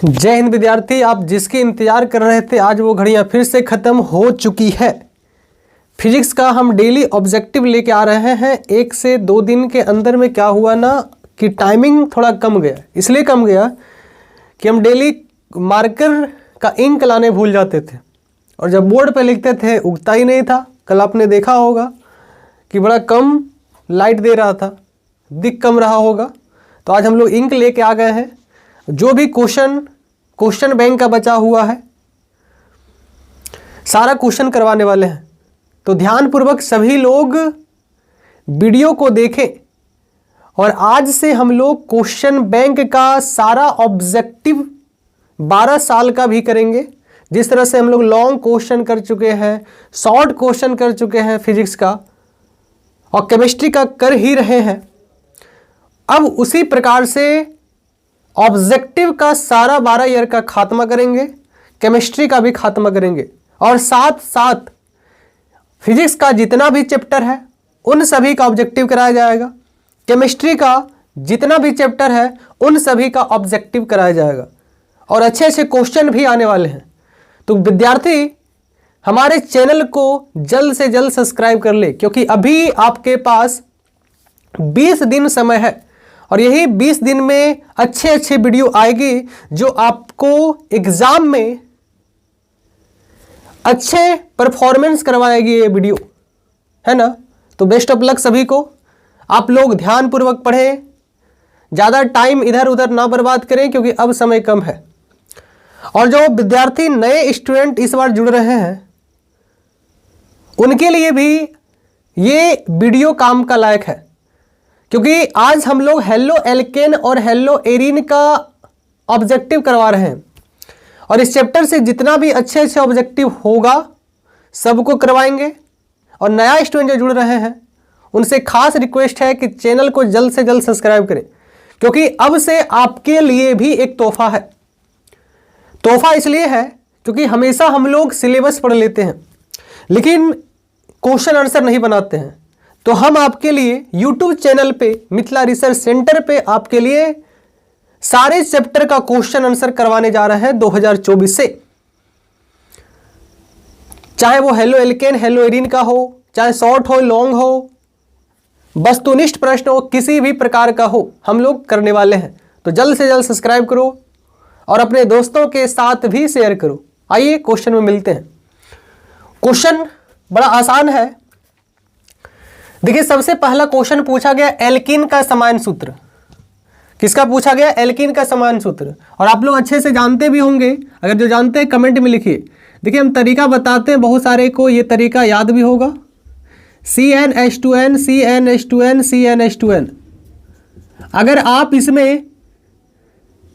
जय हिंद विद्यार्थी, आप जिसके इंतजार कर रहे थे आज वो घड़ियां फिर से ख़त्म हो चुकी है। फिजिक्स का हम डेली ऑब्जेक्टिव लेके आ रहे हैं। 1 से 2 दिन के अंदर में क्या हुआ ना कि टाइमिंग थोड़ा कम गया। इसलिए कम गया कि हम डेली मार्कर का इंक लाने भूल जाते थे और जब बोर्ड पे लिखते थे उगता ही नहीं था। कल आपने देखा होगा कि बड़ा कम लाइट दे रहा था, दिख कम रहा होगा। तो आज हम लोग इंक लेके आ गए हैं। जो भी क्वेश्चन बैंक का बचा हुआ है सारा क्वेश्चन करवाने वाले हैं। तो ध्यानपूर्वक सभी लोग वीडियो को देखें और आज से हम लोग क्वेश्चन बैंक का सारा ऑब्जेक्टिव 12 साल का भी करेंगे। जिस तरह से हम लोग लॉन्ग क्वेश्चन कर चुके हैं, शॉर्ट क्वेश्चन कर चुके हैं फिजिक्स का और केमिस्ट्री का कर ही रहे हैं, अब उसी प्रकार से ऑब्जेक्टिव का सारा 12 ईयर का खात्मा करेंगे, केमिस्ट्री का भी खात्मा करेंगे और साथ साथ फिजिक्स का जितना भी चैप्टर है उन सभी का ऑब्जेक्टिव कराया जाएगा। केमिस्ट्री का जितना भी चैप्टर है उन सभी का ऑब्जेक्टिव कराया जाएगा और अच्छे अच्छे क्वेश्चन भी आने वाले हैं। तो विद्यार्थी हमारे चैनल को जल्द से जल्द सब्सक्राइब कर ले, क्योंकि अभी आपके पास 20 दिन समय है और यही 20 दिन में अच्छे अच्छे वीडियो आएगी जो आपको एग्जाम में अच्छे परफॉर्मेंस करवाएगी। ये वीडियो है ना। तो बेस्ट ऑफ लक सभी को। आप लोग ध्यानपूर्वक पढ़ें, ज़्यादा टाइम इधर उधर ना बर्बाद करें क्योंकि अब समय कम है। और जो विद्यार्थी नए स्टूडेंट इस बार जुड़ रहे हैं उनके लिए भी ये वीडियो काम का लायक है, क्योंकि आज हम लोग हेलो एल्केन और हेलो एरीन का ऑब्जेक्टिव करवा रहे हैं और इस चैप्टर से जितना भी अच्छे अच्छे ऑब्जेक्टिव होगा सबको करवाएंगे। और नया स्टूडेंट जो जुड़ रहे हैं उनसे खास रिक्वेस्ट है कि चैनल को जल्द से जल्द सब्सक्राइब करें, क्योंकि अब से आपके लिए भी एक तोहफा है। तोहफा इसलिए है क्योंकि हमेशा हम लोग सिलेबस पढ़ लेते हैं लेकिन क्वेश्चन आंसर नहीं बनाते हैं। तो हम आपके लिए यूट्यूब चैनल पे मिथिला रिसर्च सेंटर पे आपके लिए सारे चैप्टर का क्वेश्चन आंसर करवाने जा रहे हैं 2024 से। चाहे वो हेलो एल्केन हेलो एरीन का हो, चाहे शॉर्ट हो लॉन्ग हो, वस्तुनिष्ठ प्रश्न हो, किसी भी प्रकार का हो, हम लोग करने वाले हैं। तो जल्द से जल्द सब्सक्राइब करो और अपने दोस्तों के साथ भी शेयर करो। आइए क्वेश्चन में मिलते हैं। क्वेश्चन बड़ा आसान है। देखिए सबसे पहला क्वेश्चन पूछा गया एल्कीन का समान सूत्र। किसका पूछा गया? एल्कीन का समान सूत्र। और आप लोग अच्छे से जानते भी होंगे, अगर जो जानते हैं कमेंट में लिखिए। देखिए हम तरीका बताते हैं, बहुत सारे को ये तरीका याद भी होगा। CnH2n CnH2n CnH2n। अगर आप इसमें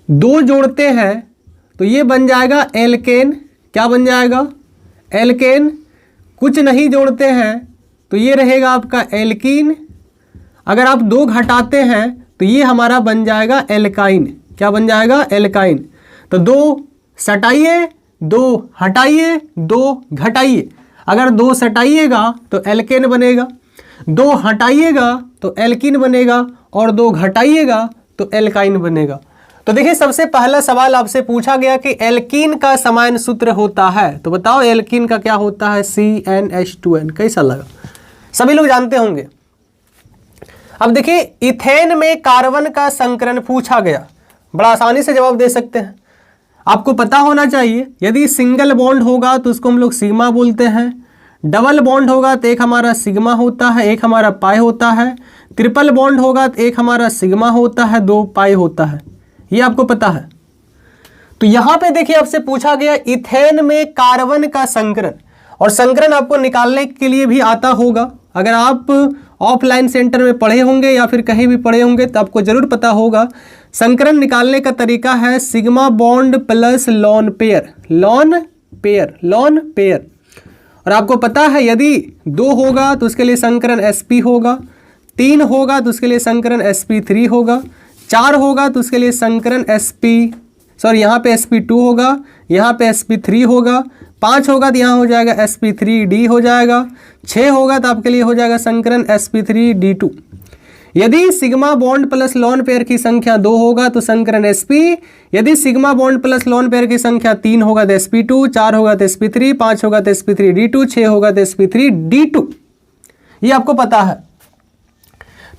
2 जोड़ते हैं तो ये बन जाएगा एल्केन। क्या बन जाएगा? एल्केन। कुछ नहीं जोड़ते हैं तो ये रहेगा आपका एल्कीन। अगर आप 2 घटाते हैं तो ये हमारा बन जाएगा एल्काइन। क्या बन जाएगा? एल्काइन। तो 2 सटाइए, 2 हटाइए, 2 घटाइए। अगर 2 सटाइएगा तो एल्केन बनेगा, 2 हटाइएगा तो एल्कीन बनेगा और 2 घटाइएगा तो एल्काइन बनेगा। तो देखिए सबसे पहला सवाल आपसे पूछा गया कि एल्कीन का समान सूत्र होता है, तो बताओ एल्कीन का क्या होता है? CnH2n। कैसा लगा? सभी लोग जानते होंगे। अब देखिए इथेन में कार्बन का संकरण पूछा गया, बड़ा आसानी से जवाब दे सकते हैं। आपको पता होना चाहिए, यदि सिंगल बॉन्ड होगा तो उसको हम लोग सिग्मा बोलते हैं, डबल बॉन्ड होगा तो एक हमारा सिग्मा होता है, एक हमारा पाई होता है, ट्रिपल बॉन्ड होगा तो एक हमारा सिग्मा होता है, 2 पाई होता है। ये आपको पता है। तो यहां पे देखिए आपसे पूछा गया इथेन में कार्बन का संकरण, और संकरण आपको निकालने के लिए भी आता होगा। अगर आप ऑफलाइन सेंटर में पढ़े होंगे या फिर कहीं भी पढ़े होंगे तो आपको जरूर पता होगा। संकरण निकालने का तरीका है sigma bond plus lone pair, lone pair, lone pair. और आपको पता है यदि 2 होगा तो उसके लिए संकरण sp होगा, 3 होगा तो उसके लिए संकरण sp3 होगा, 4 होगा तो उसके लिए संकरण यहाँ पे sp2 होगा, यहाँ पे sp3 होगा, 5 होगा तो यहाँ हो जाएगा sp3d हो जाएगा, 6 होगा तो आपके लिए हो जाएगा संकरण sp3d2। यदि sigma bond plus lone pair की संख्या 2 होगा तो संकरण sp, यदि sigma bond plus lone pair की संख्या 3 होगा तो sp2, 4 होगा तो sp3, 5 होगा तो sp3d2, 6 होगा तो sp3d2। ये आपको पता है।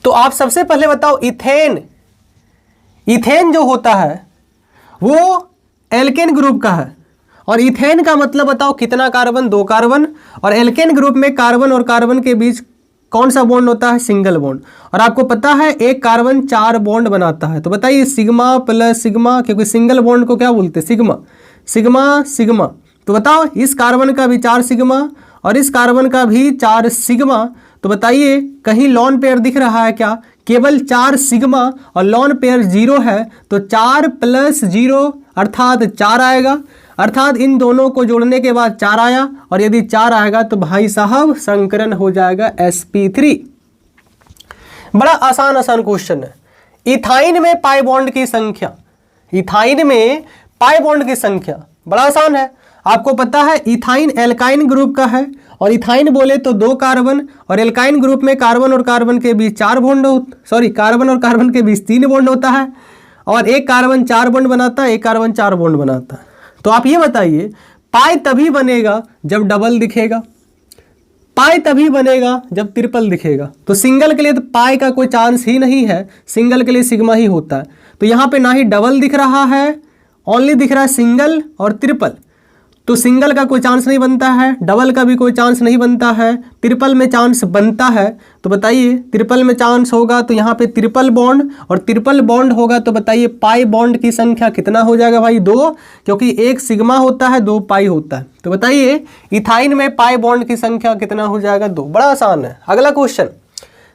तो आप सबसे पहले बताओ इथेन, इथेन जो होता है वो एल्केन ग्रुप का है, और इथेन का मतलब बताओ कितना कार्बन, 2 कार्बन, और एल्केन ग्रुप में कार्बन और कार्बन के बीच कौन सा बॉन्ड होता है, सिंगल बॉन्ड। और आपको पता है एक कार्बन 4 बॉन्ड बनाता है, तो बताइए सिग्मा प्लस सिग्मा, क्योंकि सिंगल बॉन्ड को क्या बोलते हैं, सिग्मा, सिग्मा सिग्मा। तो बताओ इस कार्बन का भी 4 सिग्मा और इस कार्बन का भी 4 सिग्मा, तो बताइए कहीं लॉन पेयर दिख रहा है क्या, केवल 4 सिग्मा और लॉन पेयर 0 है, तो 4 प्लस 0 अर्थात 4 आएगा, अर्थात इन दोनों को जोड़ने के बाद 4 आया, और यदि 4 आएगा तो भाई साहब संकरण हो जाएगा sp3। बड़ा आसान क्वेश्चन है। इथाइन में पाई बॉन्ड की संख्या, इथाइन में पाई बॉन्ड की संख्या बड़ा आसान है। आपको पता है इथाइन एल्काइन ग्रुप का है, और इथाइन बोले तो 2 कार्बन, और एल्काइन ग्रुप में कार्बन और कार्बन के बीच 4 बॉन्ड, कार्बन और कार्बन के बीच 3 बॉन्ड होता है, और एक कार्बन 4 बॉन्ड बनाता है, एक कार्बन 4 बॉन्ड बनाता है। तो आप ये बताइए पाई तभी बनेगा जब डबल दिखेगा, पाई तभी बनेगा जब ट्रिपल दिखेगा। तो सिंगल के लिए तो पाई का कोई चांस ही नहीं है, सिंगल के लिए सिग्मा ही होता है। तो यहाँ पे ना ही डबल दिख रहा है, ओनली दिख रहा है सिंगल और ट्रिपल, तो सिंगल का कोई चांस नहीं बनता है, डबल का भी कोई चांस नहीं बनता है, ट्रिपल में चांस बनता है। तो बताइए ट्रिपल में चांस होगा तो यहाँ पे ट्रिपल बॉन्ड, और ट्रिपल बॉन्ड होगा तो बताइए पाई बॉन्ड की संख्या कितना हो जाएगा भाई, 2, क्योंकि एक सिग्मा होता है 2 पाई होता है। तो बताइए इथाइन में पाई बॉन्ड की संख्या कितना हो जाएगा, 2। बड़ा आसान है। अगला क्वेश्चन,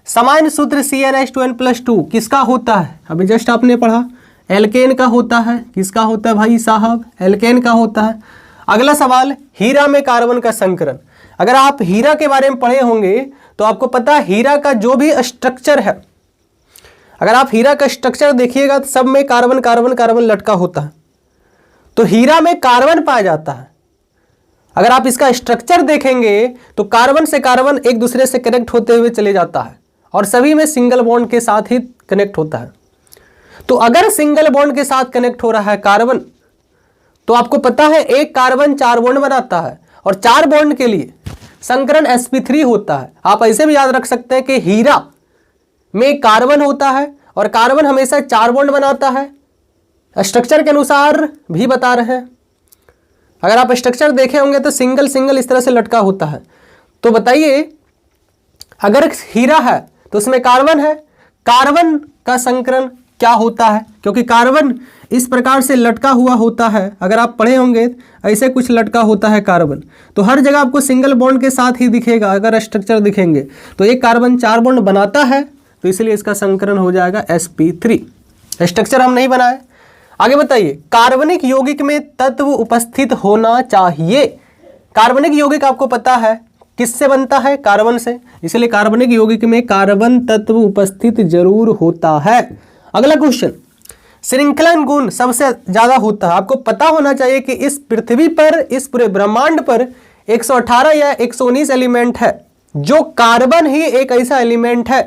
सामान्य सूत्र CnH2n+2 किसका होता है, अभी जस्ट आपने पढ़ा एल्केन का होता है। किसका होता है भाई साहब, एल्केन का होता है। अगला सवाल, हीरा में कार्बन का संकरण। अगर आप हीरा के बारे में पढ़े होंगे तो आपको पता है हीरा का जो भी स्ट्रक्चर है, अगर आप हीरा का स्ट्रक्चर देखिएगा तो सब में कार्बन कार्बन कार्बन लटका होता है, तो हीरा में कार्बन पाया जाता है। अगर आप इसका स्ट्रक्चर देखेंगे तो कार्बन से कार्बन एक दूसरे से कनेक्ट होते हुए चले जाता है, और सभी में सिंगल बॉन्ड के साथ ही कनेक्ट होता है। तो अगर सिंगल बॉन्ड के साथ कनेक्ट हो रहा है कार्बन, तो आपको पता है एक कार्बन 4 बॉन्ड बनाता है, और 4 बॉन्ड के लिए संकरण sp3 होता है। आप ऐसे भी याद रख सकते हैं कि हीरा में कार्बन होता है, और कार्बन हमेशा 4 बॉन्ड बनाता है, स्ट्रक्चर के अनुसार भी बता रहे हैं। अगर आप स्ट्रक्चर देखे होंगे तो सिंगल सिंगल इस तरह से लटका होता है। तो बताइए अगर हीरा है तो उसमें कार्बन है, कार्बन का संकरण क्या होता है, क्योंकि कार्बन इस प्रकार से लटका हुआ होता है। अगर आप पढ़े होंगे ऐसे कुछ लटका होता है कार्बन, तो हर जगह आपको सिंगल बॉन्ड के साथ ही दिखेगा। अगर स्ट्रक्चर दिखेंगे तो एक कार्बन 4 बॉन्ड बनाता है, तो इसलिए इसका संकरण हो जाएगा sp3। स्ट्रक्चर हम नहीं बनाए। आगे बताइए, कार्बनिक यौगिक में तत्व उपस्थित होना चाहिए। कार्बनिक यौगिक आपको पता है किससे बनता है, कार्बन से, इसलिए कार्बनिक यौगिक में कार्बन तत्व उपस्थित जरूर होता है। अगला क्वेश्चन, श्रृंखलन गुण सबसे ज्यादा होता है। आपको पता होना चाहिए कि इस पृथ्वी पर, इस पूरे ब्रह्मांड पर 118 या 119 एलिमेंट है, जो कार्बन ही एक ऐसा एलिमेंट है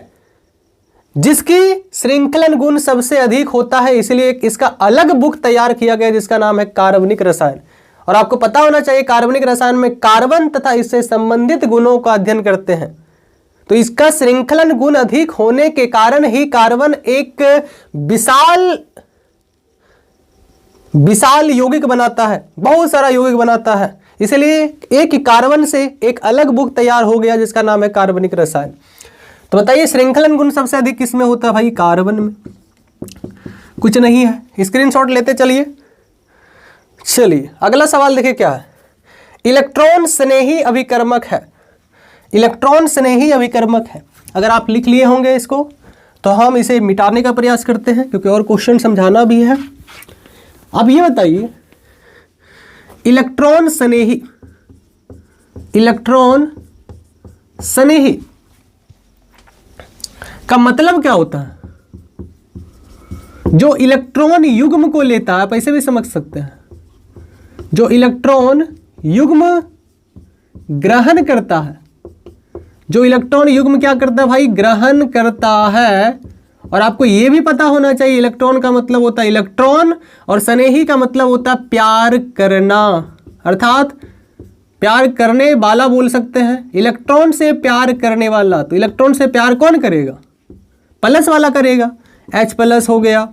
जिसकी श्रृंखलन गुण सबसे अधिक होता है। इसलिए इसका अलग बुक तैयार किया गया जिसका नाम है कार्बनिक रसायन। और आपको पता होना चाहिए कार्बनिक रसायन में कार्बन तथा इससे संबंधित गुणों का अध्ययन करते हैं। तो इसका श्रृंखलन गुण अधिक होने के कारण ही कार्बन एक विशाल यौगिक बनाता है, बहुत सारा यौगिक बनाता है। इसलिए एक कार्बन से एक अलग बुक तैयार हो गया जिसका नाम है कार्बनिक रसायन। तो बताइए श्रृंखलन गुण सबसे अधिक किस में होता है भाई, कार्बन में। कुछ नहीं है, स्क्रीनशॉट लेते चलिए। चलिए अगला सवाल देखिए क्या है, इलेक्ट्रॉन स्नेही अभिकर्मक है। इलेक्ट्रॉन स्नेही अभिकर्मक है। अगर आप लिख लिए होंगे इसको तो हम इसे मिटाने का प्रयास करते हैं, क्योंकि और क्वेश्चन समझाना भी है। अब ये बताइए इलेक्ट्रॉन स्नेही, इलेक्ट्रॉन स्नेही का मतलब क्या होता है? जो इलेक्ट्रॉन युग्म को लेता है, आप ऐसे भी समझ सकते हैं, जो इलेक्ट्रॉन युग्म ग्रहण करता है, जो इलेक्ट्रॉन युग्म क्या करता है भाई, ग्रहण करता है। और आपको यह भी पता होना चाहिए इलेक्ट्रॉन का मतलब होता है इलेक्ट्रॉन और स्नेही का मतलब होता है प्यार करना, अर्थात प्यार करने वाला बोल सकते हैं। इलेक्ट्रॉन से प्यार करने वाला, तो इलेक्ट्रॉन से प्यार कौन करेगा, प्लस वाला करेगा। H प्लस हो गया,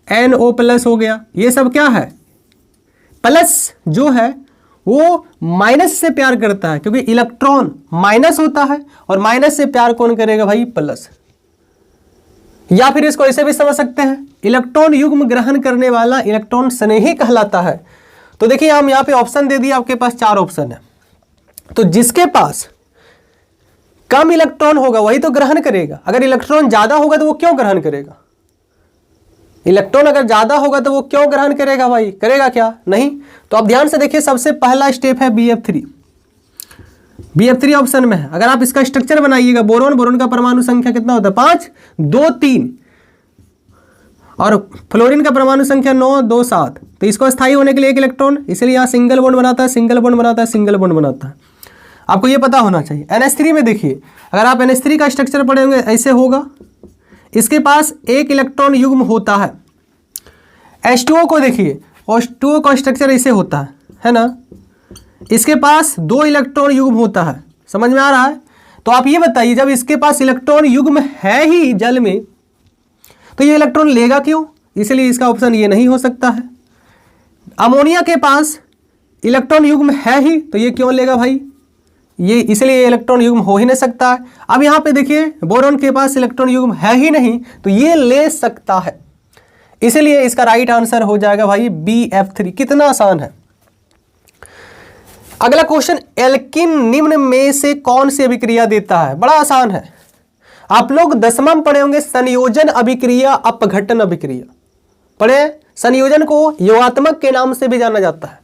NO प्लस हो गया, ये सब क्या है, प्लस जो है वो माइनस से प्यार करता है, क्योंकि इलेक्ट्रॉन माइनस होता है और माइनस से प्यार कौन करेगा भाई, प्लस। या फिर इसको ऐसे भी समझ सकते हैं, इलेक्ट्रॉन युग्म ग्रहण करने वाला इलेक्ट्रॉन स्नेही कहलाता है। तो देखिए हम यहाँ पे ऑप्शन दे दिए, आपके पास 4 ऑप्शन है। तो जिसके पास कम इलेक्ट्रॉन होगा वही तो ग्रहण करेगा। अगर इलेक्ट्रॉन ज्यादा होगा तो वो क्यों ग्रहण करेगा, इलेक्ट्रॉन अगर ज्यादा होगा तो वो क्यों ग्रहण करेगा भाई, करेगा क्या, नहीं। तो आप ध्यान से देखिए, सबसे पहला स्टेप है BF3। BF3 ऑप्शन में है। अगर आप इसका स्ट्रक्चर बनाइएगा, बोरोन, बोरोन का परमाणु संख्या कितना होता है, 5, 2, 3, और फ्लोरीन का परमाणु संख्या 9, 2, 7। तो इसको स्थायी होने के लिए एक इलेक्ट्रॉन, इसलिए यहाँ सिंगल बॉन्ड बनाता है, सिंगल बॉन्ड बनाता है, सिंगल बॉन्ड बनाता है। आपको ये पता होना चाहिए। NH3 में देखिए, अगर आप NH3 का स्ट्रक्चर पढ़ेंगे ऐसे होगा, इसके पास एक इलेक्ट्रॉन युग्म होता है। H2O को देखिए, H2O का स्ट्रक्चर ऐसे होता है ना, इसके पास 2 इलेक्ट्रॉन युग्म होता है। समझ में आ रहा है। तो आप ये बताइए, जब इसके पास इलेक्ट्रॉन युग्म है ही जल में, तो ये इलेक्ट्रॉन लेगा क्यों, इसलिए इसका ऑप्शन ये नहीं हो सकता है। अमोनिया के पास इलेक्ट्रॉन युग्म है ही, तो ये क्यों लेगा भाई, ये इसलिए इलेक्ट्रॉन युग्म हो ही नहीं सकता है। अब यहाँ पे देखिए, बोरॉन के पास इलेक्ट्रॉन युग्म है ही नहीं, तो ये ले सकता है, इसलिए इसका राइट आंसर हो जाएगा भाई BF3। कितना आसान है। अगला क्वेश्चन, एल्किन निम्न में से कौन सी अभिक्रिया देता है, बड़ा आसान है। आप लोग 10वां में पढ़े होंगे संयोजन अभिक्रिया, अपघटन अभिक्रिया पढ़े। संयोजन को योगात्मक के नाम से भी जाना जाता है।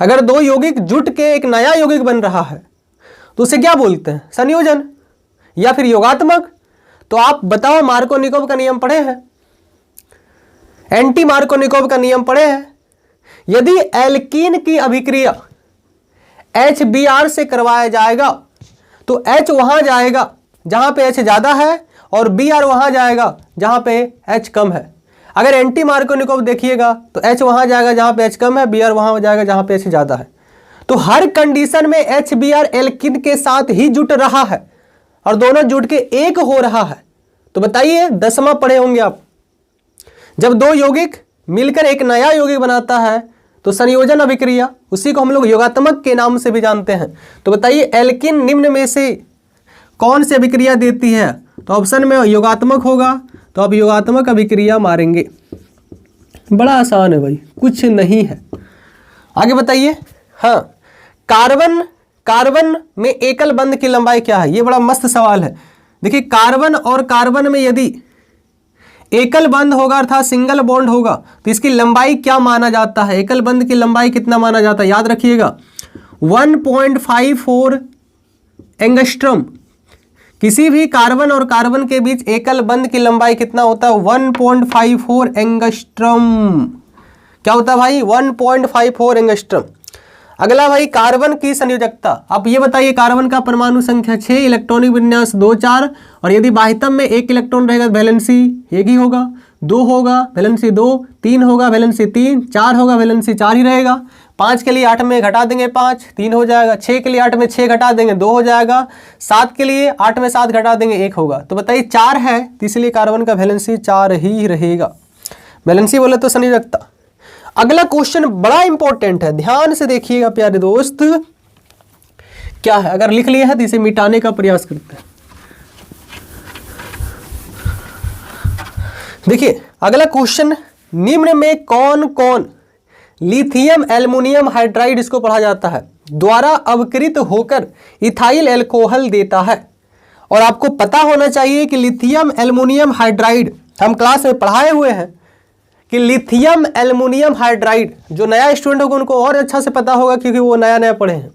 अगर 2 यौगिक जुट के एक नया यौगिक बन रहा है तो उसे क्या बोलते हैं, संयोजन या फिर योगात्मक। तो आप बताओ, मार्कोनिकोव का नियम पढ़े हैं, एंटी मार्कोनिकोव का नियम पढ़े हैं। यदि एल्कीन की अभिक्रिया HBr से करवाया जाएगा तो H वहां जाएगा जहां पे H ज्यादा है और Br वहां जाएगा जहां पे H कम है। अगर एंटी मार्कोनिकोव देखिएगा तो H वहां जाएगा जहां पे H कम है, Br वहां जाएगा जहां पे H ज्यादा है। तो हर कंडीशन में HBr एल्कीन के साथ ही जुट रहा है और दोनों जुट के एक हो रहा है। तो बताइए, 10वां पढ़े होंगे आप, जब 2 यौगिक मिलकर एक नया यौगिक बनाता है तो संयोजन अभिक्रिया, उसी को हम लोग योगात्मक के नाम से भी जानते हैं। तो बताइए, एल्कीन निम्न में से कौन सी अभिक्रिया देती है, तो ऑप्शन में योगात्मक होगा, तो आप योगात्मक अभिक्रिया मारेंगे। बड़ा आसान है भाई, कुछ नहीं है। आगे बताइए। हाँ, कार्बन में एकल बंध की लंबाई क्या है, ये बड़ा मस्त सवाल है। देखिए, कार्बन और कार्बन में यदि एकल बंध होगा अर्थात सिंगल बॉन्ड होगा तो इसकी लंबाई क्या माना जाता है, एकल बंध की लंबाई कितना माना जाता है, याद रखिएगा 1.54 एंगस्ट्रॉम। किसी भी कार्बन और कार्बन के बीच एकल बंध की लंबाई कितना होता है, 1.54 एंगस्ट्रॉम। क्या होता है भाई, 1.54 एंगस्ट्रॉम। अगला भाई, कार्बन की संयोजकता। आप ये बताइए, कार्बन का परमाणु संख्या 6, इलेक्ट्रॉनिक विन्यास 2, 4, और यदि बाह्यतम में 1 इलेक्ट्रॉन रहेगा तो वैलेंसी 1 ही होगा, 2 होगा वैलेंसी 2, 3 होगा वैलेंसी 3, 4 होगा वैलेंसी 4 ही रहेगा। 5 के लिए 8 में घटा देंगे 5, 3 हो जाएगा। 6 के लिए 8 में 6 घटा देंगे 2 हो जाएगा। 7 के लिए 8 में 7 घटा देंगे 1 होगा। तो बताइए, 4 है तो इसलिए कार्बन का वैलेंसी 4 ही रहेगा। वैलेंसी बोले तो संयोजकता। अगला क्वेश्चन बड़ा इंपॉर्टेंट है, ध्यान से देखिएगा प्यारे दोस्त। क्या है, अगर लिख लिया है तो इसे मिटाने का प्रयास करते हैं। देखिए, अगला क्वेश्चन, निम्न में कौन कौन लिथियम एल्युमिनियम हाइड्राइड, इसको पढ़ा जाता है, द्वारा अवकृत होकर इथाइल एल्कोहल देता है। और आपको पता होना चाहिए कि लिथियम एल्युमिनियम हाइड्राइड हम क्लास में पढ़ाए हुए हैं कि लिथियम एल्युमिनियम हाइड्राइड, जो नया स्टूडेंट होगा उनको और अच्छा से पता होगा क्योंकि वो नया नया पढ़े हैं।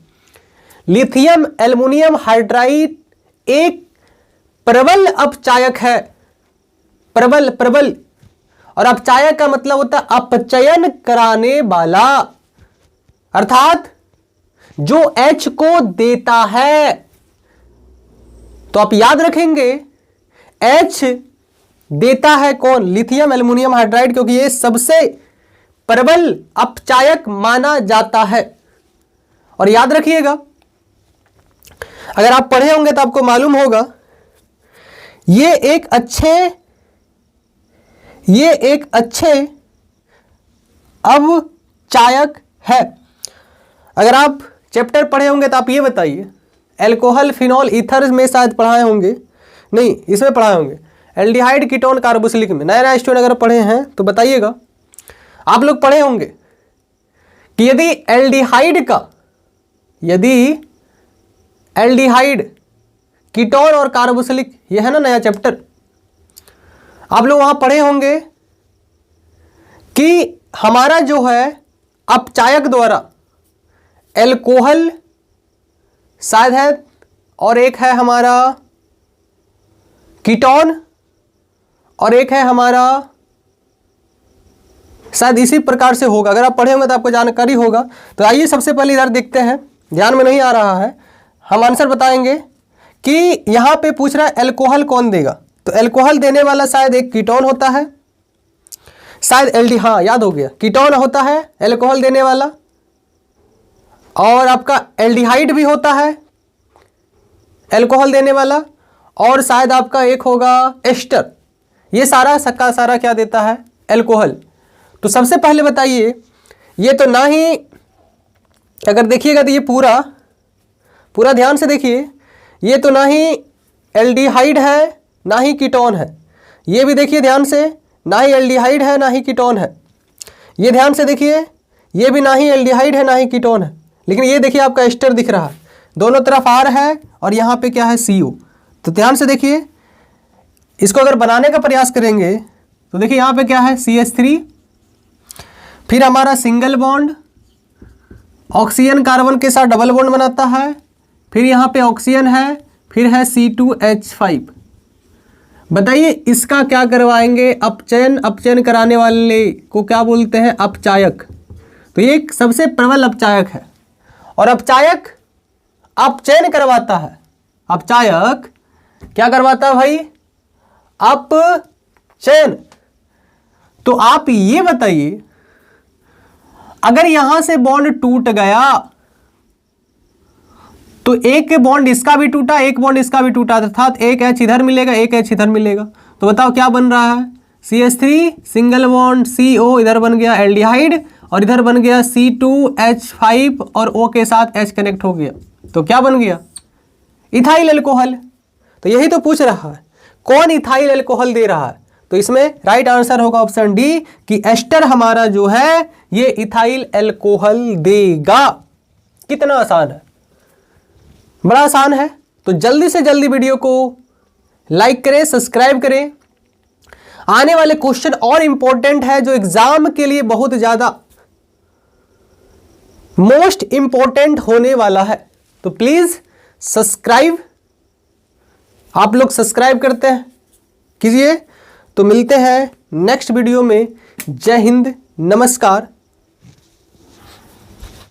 लिथियम एल्युमिनियम हाइड्राइड एक प्रबल अपचायक है, प्रबल। और अपचायक का मतलब होता है अपचयन कराने वाला, अर्थात जो H को देता है। तो आप याद रखेंगे H देता है कौन? लिथियम एल्युमिनियम हाइड्राइड, क्योंकि ये सबसे प्रबल अपचायक माना जाता है। और याद रखिएगा, अगर आप पढ़े होंगे तो आपको मालूम होगा ये एक अच्छे अपचायक है। अगर आप चैप्टर पढ़े होंगे तो आप ये बताइए, एल्कोहल फिनॉल ईथर में शायद पढ़ाए होंगे, नहीं इसमें पढ़ाए होंगे, एल्डिहाइड कीटोन कार्बोक्सिलिक में। नया स्टूडेंट अगर पढ़े हैं तो बताइएगा। आप लोग पढ़े होंगे कि यदि एल्डिहाइड कीटोन और कार्बोक्सिलिक, ये है ना नया चैप्टर, आप लोग वहां पढ़े होंगे कि हमारा जो है अपचायक द्वारा एल्कोहल शायद है और एक है हमारा कीटोन और एक है हमारा, शायद इसी प्रकार से होगा। अगर आप पढ़े होंगे तो आपको जानकारी होगा। तो आइए सबसे पहले इधर देखते हैं, ध्यान में नहीं आ रहा है, हम आंसर बताएंगे कि यहां पे पूछ रहा है एल्कोहल कौन देगा। तो एल्कोहल देने वाला शायद एक कीटोन होता है, शायद हाँ याद हो गया, कीटोन होता है एल्कोहल देने वाला, और आपका एल्डिहाइड भी होता है एल्कोहल देने वाला, और शायद आपका एक होगा एस्टर। ये सारा का सारा क्या देता है? एल्कोहल। तो सबसे पहले बताइए, ये तो ना ही, अगर देखिएगा तो ये पूरा ध्यान से देखिए, ये तो ना ही एल्डिहाइड है ना ही कीटोन है। ये भी देखिए ध्यान से, ना ही एल्डिहाइड है ना ही कीटोन है। ये ध्यान से देखिए, ये भी ना ही एल्डिहाइड है ना ही कीटोन है। लेकिन ये देखिए आपका एस्टर दिख रहा है, दोनों तरफ R है और यहाँ पे क्या है CO। तो ध्यान से देखिए, इसको अगर बनाने का प्रयास करेंगे तो देखिए यहाँ पे क्या है CH3, फिर हमारा सिंगल बॉन्ड ऑक्सीजन कार्बन के साथ डबल बॉन्ड बनाता है, फिर यहाँ पे ऑक्सीजन है, फिर है C2H5। बताइए इसका क्या करवाएंगे? अपचयन कराने वाले को क्या बोलते हैं? अपचायक। तो ये एक सबसे प्रबल अपचायक है, और अपचायक अपचयन करवाता है। अपचायक क्या करवाता है भाई? अपचयन। तो आप ये बताइए, अगर यहां से बॉन्ड टूट गया तो एक बॉन्ड इसका भी टूटा, एक बॉन्ड इसका भी टूटा, अर्थात एक H इधर मिलेगा, एक H इधर मिलेगा। तो बताओ क्या बन रहा है? CH3 सिंगल बॉन्ड CO, इधर बन गया एल्डिहाइड, और इधर बन गया C2H5 और O के साथ H कनेक्ट हो गया। तो क्या बन गया? Ethyl alcohol. तो यही तो पूछ रहा है, कौन इथाइल अल्कोहल दे रहा है? तो इसमें राइट आंसर होगा ऑप्शन डी कि एस्टर हमारा जो है ये इथाइल अल्कोहल देगा। कितना आसान है, बड़ा आसान है। तो जल्दी से जल्दी वीडियो को लाइक करें, सब्सक्राइब करें। आने वाले क्वेश्चन और इंपॉर्टेंट है, जो एग्जाम के लिए बहुत ज्यादा मोस्ट इंपॉर्टेंट होने वाला है। तो प्लीज सब्सक्राइब, आप लोग सब्सक्राइब करते हैं कीजिए। तो मिलते हैं नेक्स्ट वीडियो में। जय हिंद, नमस्कार।